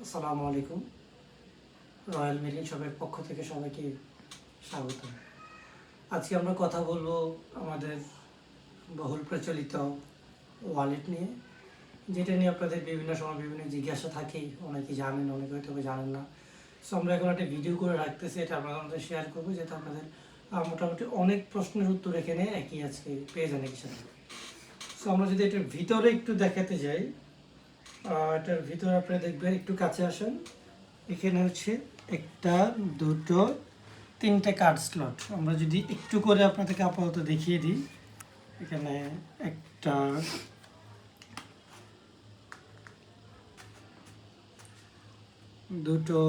আসসালামু আলাইকুম। Royal marine শপের পক্ষ থেকে সবাইকে স্বাগত। আজকে আমরা কথা বলবো আমাদের বহুল প্রচলিত ওয়ালেট নিয়ে, যেটা নিয়ে আপনাদের বিভিন্ন সময় বিভিন্ন জিজ্ঞাসা থাকেই, অনেকে জানেন, অনেকে হয়তো জানেন না। সো আমরা এখন একটা ভিডিও করে রাখতেছি, এটা আপনাদের মধ্যে শেয়ার করবো, যাতে আপনাদের মোটামুটি অনেক প্রশ্নের উত্তর এখানে একই আজকে পেয়ে যান একই সাথে। সো আমরা যদি এটার ভিতরে একটু দেখাতে যাই, এটার ভিতরে আপনারা দেখবেন, একটু কাছে আসেন। এখানে হচ্ছে একটা, দুটো, তিনটে কার্ড স্লট। আমরা যদি একটু করে আপনাদেরকে আপাতত দেখিয়ে দিই, এখানে একটা, দুটো,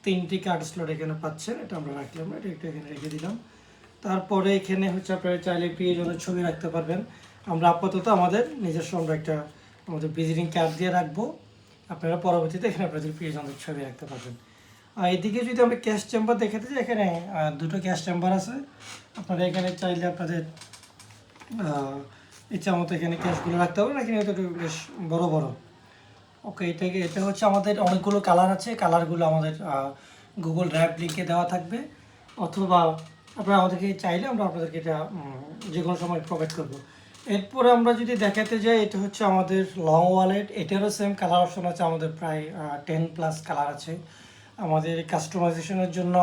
তিনটি কার্ড স্লট এখানে পাচ্ছেন। এটা আমরা রাখলাম, এটা একটু এখানে রেখে দিলাম। তারপরে এখানে হচ্ছে আপনারা চাইলে প্রিয়জনের ছবি রাখতে পারবেন। আমরা আপাতত আমাদের নিজস্ব আমরা একটা আমাদের ভিজিটিং কার্ড দিয়ে রাখবো। আপনারা পরবর্তীতে এখানে আপনাদের প্রিয়জনদের ছবি রাখতে পারবেন। আর এদিকে যদি আমরা ক্যাশ চেম্বার দেখাতে যাই, এখানে দুটো ক্যাশ চেম্বার আছে। আপনারা এখানে চাইলে আপনাদের ইচ্ছা মতো এখানে ক্যাশগুলো রাখতে পারবেন। এখানে এটা বেশ বড় বড়। ওকে, এটা হচ্ছে আমাদের অনেকগুলো কালার আছে। কালারগুলো আমাদের গুগল ড্রাইভ লিঙ্কে দেওয়া থাকবে, অথবা আপনারা আমাদেরকে চাইলে আমরা আপনাদেরকে এটা যে কোনো সময় প্রোভাইড করবো। এরপরে আমরা যদি দেখাতে যাই, এটা হচ্ছে আমাদের লং ওয়ালেট। এটারও সেম কালার অপশন আছে, আমাদের প্রায় 10+ কালার আছে। আমাদের কাস্টমাইজেশনের জন্য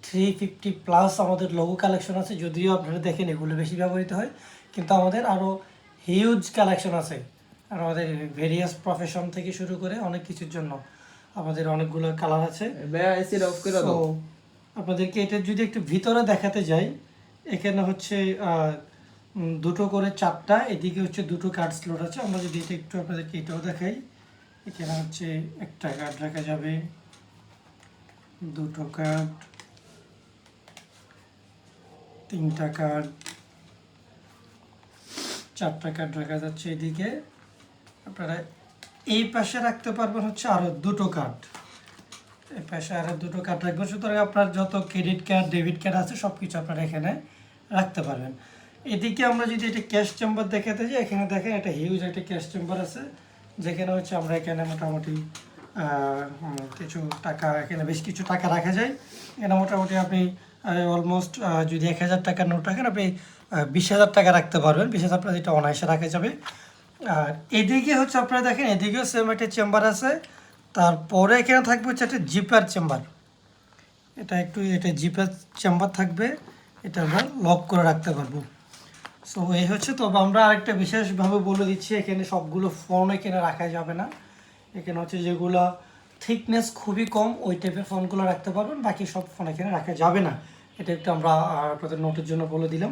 350+ আমাদের লোগো কালেকশন আছে। যদিও আপনারা দেখেন এগুলো বেশি ব্যবহৃত হয়, কিন্তু আমাদের আরও হিউজ কালেকশন আছে। আর আমাদের ভেরিয়াস প্রফেশন থেকে শুরু করে অনেক কিছুর জন্য আমাদের অনেকগুলো কালার আছে। তো আপনাদেরকে এটা যদি একটু ভিতরে দেখাতে যাই, এখানে হচ্ছে দুটো করে চারটা, এদিকে হচ্ছে দুটো কার্ড স্লট আছে। আমরা যদি এটা একটু আপনাদেরকে এটাও দেখাই, এখানে হচ্ছে একটা কার্ড রাখা যাবে, দুটো কার্ড, তিনটা কার্ড, চারটা কার্ড রাখা যাচ্ছে। এদিকে আপনারা এই পাশে রাখতে পারবেন হচ্ছে আরও দুটো কার্ড, এই পাশে আরও দুটো কার্ড রাখবেন। সুতরাং আপনার যত ক্রেডিট কার্ড, ডেবিট কার্ড আছে সব কিছু আপনারা এখানে রাখতে পারবেন। এদিকে আমরা যদি এটা ক্যাশ চেম্বার দেখাতে যাই, এখানে দেখেন একটা হিউজ একটা ক্যাশ চেম্বার আছে, যেখানে হচ্ছে আমরা এখানে মোটামুটি কিছু টাকা, এখানে বেশ কিছু টাকা রাখা যায়। এখানে মোটামুটি আপনি অলমোস্ট যদি 1000 টাকার নোট রাখেন, আপনি 20,000 টাকা রাখতে পারবেন। 20,000 টাকা যেটা অনায়াসে রাখা যাবে। আর এদিকে হচ্ছে আপনারা দেখেন, এদিকেও সেম একটা চেম্বার আছে। তারপরে এখানে থাকবে হচ্ছে একটা জিপার চেম্বার। এটা জিপার চেম্বার থাকবে, এটা আমরা লক করে রাখতে পারবো। সো এই হচ্ছে। তবে আমরা আরেকটা বিশেষভাবে বলে দিচ্ছি, এখানে সবগুলো ফোন এখানে রাখা যাবে না। এখানে হচ্ছে যেগুলো থিকনেস খুবই কম, ওই টাইপের ফোনগুলো রাখতে পারবেন, বাকি সব ফোন এখানে রাখা যাবে না। এটা একটু আমরা আপনাদের নোটের জন্য বলে দিলাম।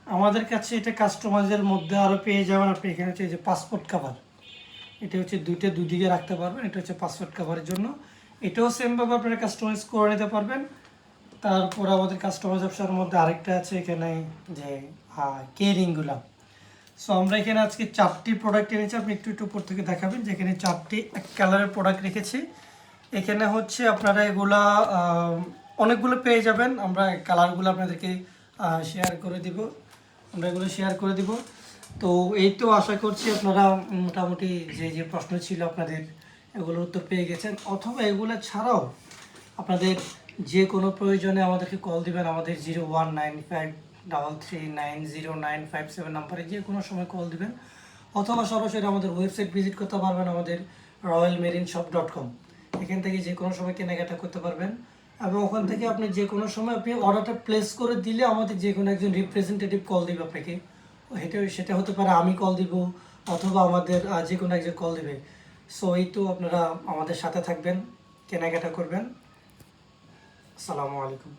আমাদের কাছে এটা কাস্টমাইজের মধ্যে আরও পেয়ে যাবেন। আপনি এখানে হচ্ছে যে পাসপোর্ট কাভার, এটা হচ্ছে দুদিকে রাখতে পারবেন। এটা হচ্ছে পাসপোর্ট কাভারের জন্য। এটাও সেমভাবে আপনারা কাস্টমাইজ করে নিতে পারবেন। তারপর আমাদের কাস্টমাইজ অপশনের মধ্যে আরেকটা আছে, এখানে যে কেরিংগুলো। সো আমরা এখানে আজকে 4টি প্রোডাক্ট এনেছি। আপনি একটু উপর থেকে দেখাবেন, যেখানে 4টি এক কালারের প্রোডাক্ট রেখেছি। এখানে হচ্ছে আপনারা এগুলা অনেকগুলো পেয়ে যাবেন। আমরা কালারগুলো আপনাদেরকে শেয়ার করে দিব, আমরা এগুলো শেয়ার করে দিব। তো এই তো আশা করছি আপনারা মোটামুটি যে প্রশ্ন ছিল আপনাদের, এগুলোর উত্তর পেয়ে গেছেন। অথবা এগুলো ছাড়াও আপনাদের যে কোনো প্রয়োজনে আমাদেরকে কল দিবেন। আমাদের 0195339095 নাম্বারে যে কোনো সময় কল দিবেন, অথবা সরাসরি আমাদের ওয়েবসাইট ভিজিট করতে পারবেন, আমাদের royalmarinshop.com। এখান থেকে যে কোনো সময় কেনাকাটা করতে পারবেন, এবং ওখান থেকে আপনি যে কোনো সময় আপনি অর্ডারটা প্লেস করে দিলে আমাদের যে কোনো একজন রিপ্রেজেন্টেটিভ কল দিবে আপনাকে। সেটা হতে পারে আমি কল দিব, অথবা আমাদের যে কোনো একজন কল দিবে। সো এই তো, আপনারা আমাদের সাথে থাকবেন, কেনাকাটা করবেন। আসসালামু আলাইকুম।